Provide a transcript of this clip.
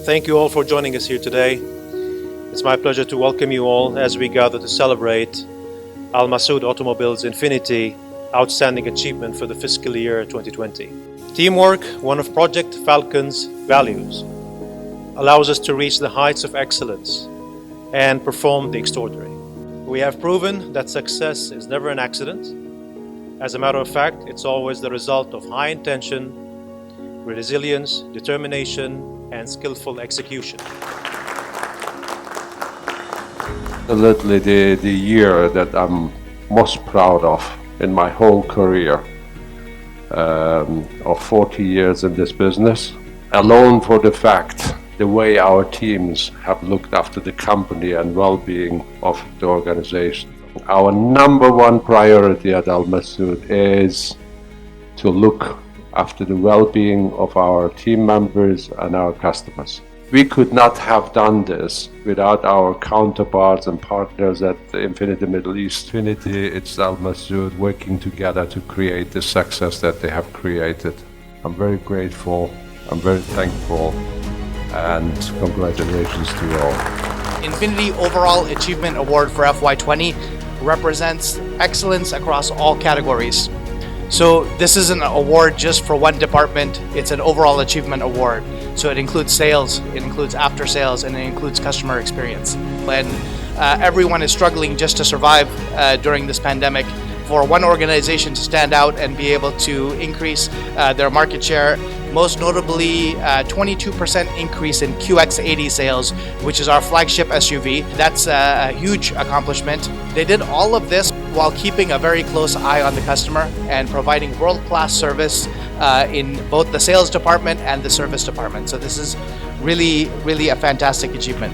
Thank you all for joining us here today. It's my pleasure to welcome you all as we gather to celebrate Masaood Automobiles' Infinity outstanding achievement for the fiscal year 2020. Teamwork, one of Project Falcon's values, allows us to reach the heights of excellence and perform the extraordinary. We have proven that success is never an accident. As a matter of fact, it's always the result of high intention, resilience, determination, and skillful execution. Literally the year that I'm most proud of in my whole career of 40 years in this business, alone for the fact the way our teams have looked after the company and well-being of the organization. Our number one priority at Masaood is to look after the well-being of our team members and our customers. We could not have done this without our counterparts and partners at Infinity Middle East. Infinity, it's Masaood working together to create the success that they have created. I'm very grateful, I'm very thankful, and congratulations to you all. Infinity Overall Achievement Award for FY20 represents excellence across all categories. So this isn't an award just for one department, it's an overall achievement award. So it includes sales, it includes after sales, and it includes customer experience. When everyone is struggling just to survive during this pandemic, for one organization to stand out and be able to increase their market share, most notably 22% increase in QX80 sales, which is our flagship SUV. That's a huge accomplishment. They did all of this while keeping a very close eye on the customer and providing world-class service in both the sales department and the service department. So this is really a fantastic achievement.